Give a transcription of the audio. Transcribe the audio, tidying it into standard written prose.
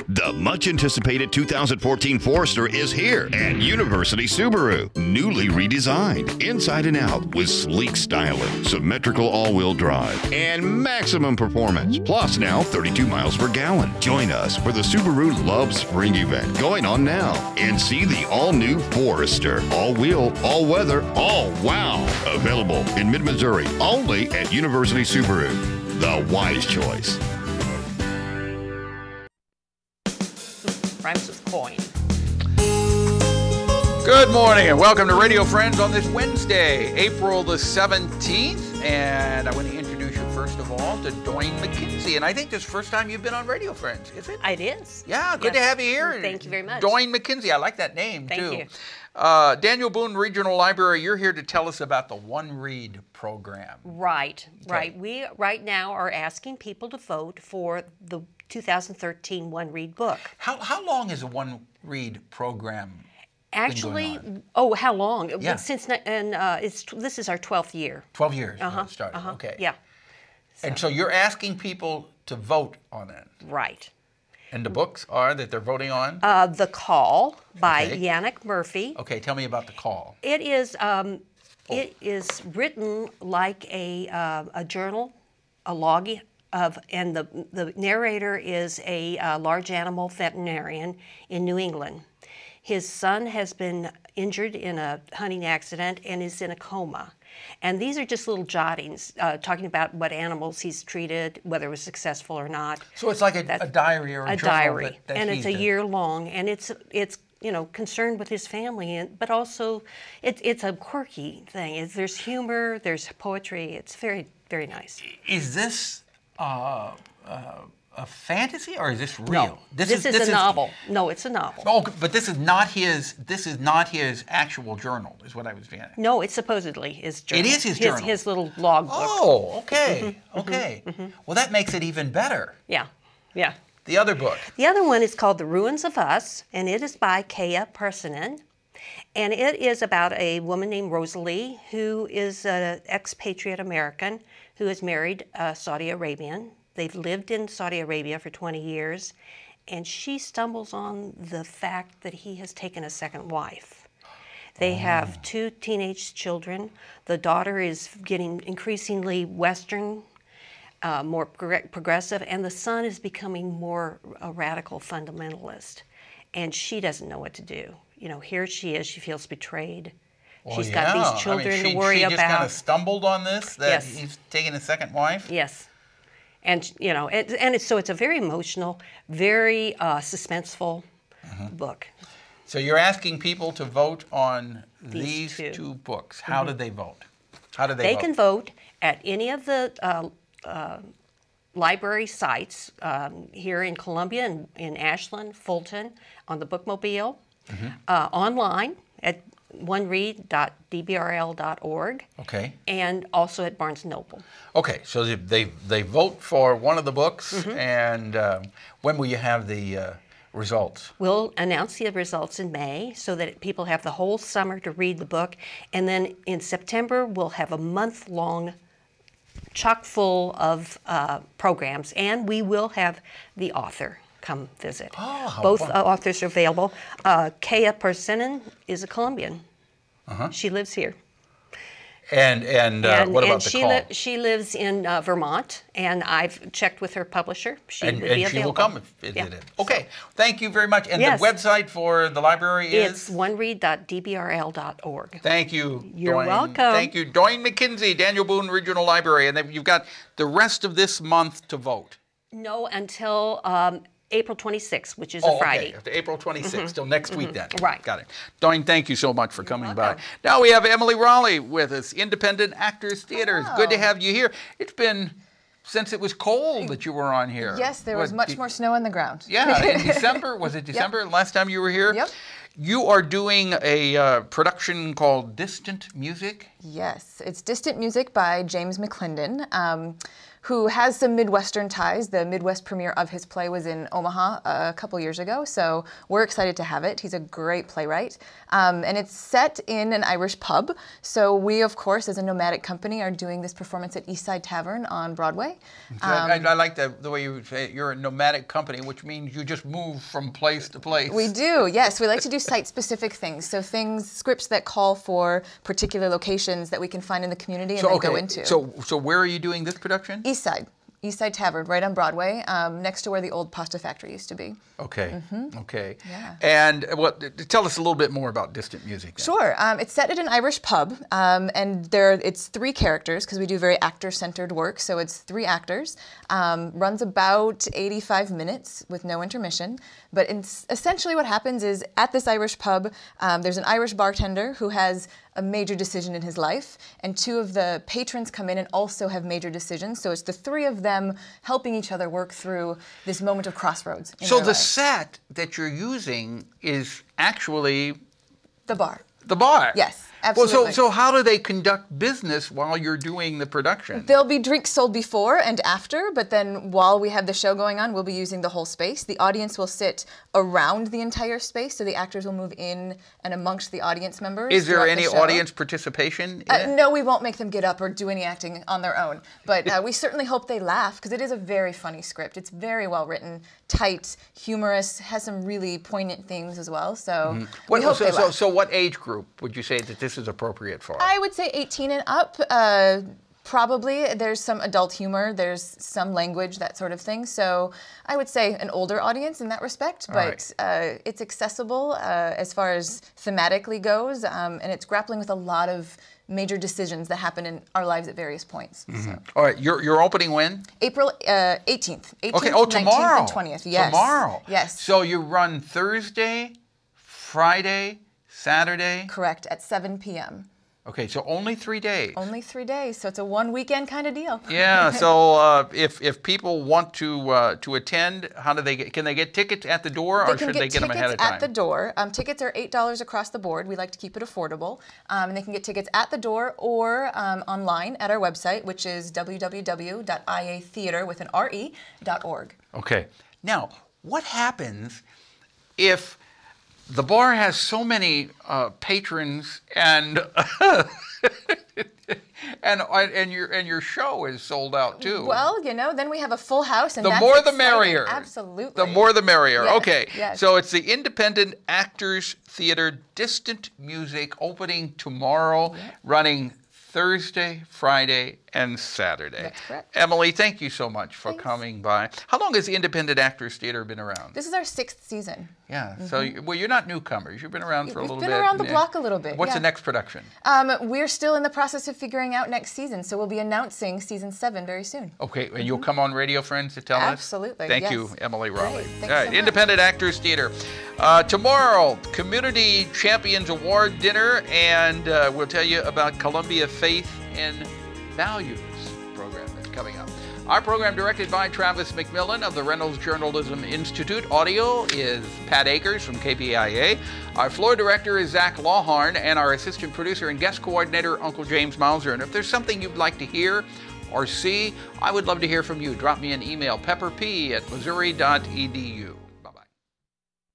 The much-anticipated 2014 Forester is here at University Subaru. Newly redesigned, inside and out, with sleek styling, symmetrical all-wheel drive, and maximum performance. Plus now 32 miles per gallon. Join us for the Subaru Love Spring event going on now and see the all-new Forester. All-wheel, all-weather, all-wow. Available in mid-Missouri only at University Subaru. The wise choice. Rhymes with coin. Good morning and welcome to Radio Friends on this Wednesday, April the 17th. And I want to introduce you first of all to DOYNE MCKENZIE. And I think this is the first time you've been on Radio Friends, is it? It is. Yeah, good to have you here. Thank you very much. DOYNE MCKENZIE, I like that name too. Thank you. Daniel Boone Regional Library, you're here to tell us about the One Read program. Right, Okay. right. We right now are asking people to vote for the 2013 One Read book. How long is a One Read program? Actually, going on? oh, how long? Yeah. Since this is our 12th year. 12 years when it started. Okay. Yeah. And so you're asking people to vote on it. Right. And the books are that they're voting on? The Call by Okay. Yannick Murphy. Okay, tell me about The Call. It is written like a journal, a log and the narrator is a large animal veterinarian in New England. His son has been injured in a hunting accident and is in a coma. And these are just little jottings talking about what animals he's treated, whether it was successful or not. So it's like a diary or a journal diary, that and he's it's a done. year long, and it's concerned with his family, but also it's a quirky thing. There's humor, there's poetry. It's very, very nice. Is this a fantasy or is this real? No, this is a novel. No, it's a novel. Oh, but this is not his. This is not his actual journal, is what I was getting. No, it's supposedly his journal. It is his journal. His little log book. Oh, okay, okay. Well, that makes it even better. Yeah, yeah. The other book. The other one is called The Ruins of Us, and it is by Kea Persinen. And it is about a woman named Rollie, who is an expatriate American who is married a Saudi Arabian. They've lived in Saudi Arabia for 20 years, and she stumbles on the fact that he has taken a second wife. They have 2 teenage children. The daughter is getting increasingly Western, more progressive, and the son is becoming more a radical fundamentalist. And she doesn't know what to do. You know, here she is, she feels betrayed. Well, She's got these children to worry about. She just kind of stumbled on this, that Yes. he's taking a second wife? Yes. And, you know, so it's a very emotional, very suspenseful book. So you're asking people to vote on these two. two books. How do they vote? How do they They vote? can vote at any of the library sites here in Columbia, and in Ashland, Fulton, on the Bookmobile, online at oneread.dbrl.org. Okay. And also at Barnes & Noble. Okay, so they vote for one of the books, and when will you have the results? We'll announce the results in May so that people have the whole summer to read the book. And then in September, we'll have a month-long chock full of programs, and we will have the author come visit. Oh, Both authors are available. Kea Persinen is a Colombian. She lives here. And what about The Call? She lives in Vermont, and I've checked with her publisher. She would be available. She will come if it Yeah. is. Okay, thank you very much. And Yes. the website for the library It's is? oneread.dbrl.org. Thank you, You're DOYNE. welcome. Thank you, DOYNE MCKENZIE, Daniel Boone Regional Library. And then you've got the rest of this month to vote. No, until April 26th, which is a Friday. Okay, after April 26th, till next week then. Right. Got it. DOYNE, thank you so much for coming by. welcome. Now we have Emily Rollie with us, Independent Actors Theater. It's good to have you here. It's been since it was cold that you were on here. Yes, there was much more snow on the ground. Yeah, in December. Was it December last time you were here? Yep. You are doing a production called Distant Music. Yes, it's Distant Music by James McClendon. who has some Midwestern ties. The Midwest premiere of his play was in Omaha a couple years ago, so we're excited to have it. He's a great playwright. And it's set in an Irish pub, so we, of course, as a nomadic company, are doing this performance at Eastside Tavern on Broadway. I like the way you say it. You're a nomadic company, which means you just move from place to place. We do, yes. We like to do site-specific things, so scripts that call for particular locations that we can find in the community and then go into. So where are you doing this production? Eastside Tavern, right on Broadway, next to where the old pasta factory used to be. Okay, okay. Yeah. And tell us a little bit more about Distant Music. Then. Sure. It's set at an Irish pub, and it's 3 characters, because we do very actor-centered work, so it's 3 actors. Runs about 85 minutes with no intermission. But essentially what happens is, at this Irish pub, there's an Irish bartender who has a major decision in his life, and 2 of the patrons come in and also have major decisions. So it's the 3 of them helping each other work through this moment of crossroads in So their the lives. set that you're using is actually The bar. the bar. Yes, absolutely. Well, so how do they conduct business while you're doing the production? There'll be drinks sold before and after, but then while we have the show going on, we'll be using the whole space. The audience will sit around the entire space, so the actors will move in and amongst the audience members. Is there throughout any the show. audience participation in it? No, we won't make them get up or do any acting on their own, but we certainly hope they laugh, because it is a very funny script. It's very well written, tight, humorous, has some really poignant themes as well, so we hope they laugh. So what age group would you say that this is appropriate for? I would say 18 and up. Probably. There's some adult humor, there's some language, that sort of thing. So I would say an older audience in that respect, but it's accessible as far as thematically goes, and it's grappling with a lot of major decisions that happen in our lives at various points. So. All right, you're opening when? April 18th. 18th, Okay, oh, 19th, tomorrow. and 20th. Yes. Tomorrow. Yes. So you run Thursday, Friday, Saturday? Correct, at 7 p.m. Okay, so only 3 days. Only 3 days, so it's a one-weekend kind of deal. Yeah. So if people want to attend, how do they can they get tickets at the door, or should they get them ahead of time? At the door. Tickets are $8 across the board. We like to keep it affordable, and they can get tickets at the door or online at our website, which is www.iatheater.org. Okay. Now, what happens if the bar has so many patrons and and your show is sold out too? Well, then we have a full house, and the that's more the exciting. merrier. Absolutely. The more the merrier. Yes, Okay. yes. So it's the Independent Actors Theater Distant Music, opening tomorrow, running Thursday, Friday, and Saturday. That's correct. Emily, thank you so much for Thanks. coming by. How long has the Independent Actors Theater been around? This is our 6th season. Yeah, so you're not newcomers. You've been around for a little bit. We've been around the block a little bit. What's yeah. the next production? We're still in the process of figuring out next season, so we'll be announcing season 7 very soon. Okay, and you'll come on Radio Friends to tell us? Absolutely, Thank yes. you, Emily Great, Rollie. thanks All right, so much. Independent Actors Theater. Tomorrow, Community Champions Award Dinner, and we'll tell you about Columbia Faith and Values program that's coming up. Our program directed by Travis McMillan of the Reynolds Journalism Institute. Audio is Pat Akers from KPIA. Our floor director is Zach Lawhorn, and our assistant producer and guest coordinator, Uncle James Mauser. And if there's something you'd like to hear or see, I would love to hear from you. Drop me an email, pepperp@missouri.edu.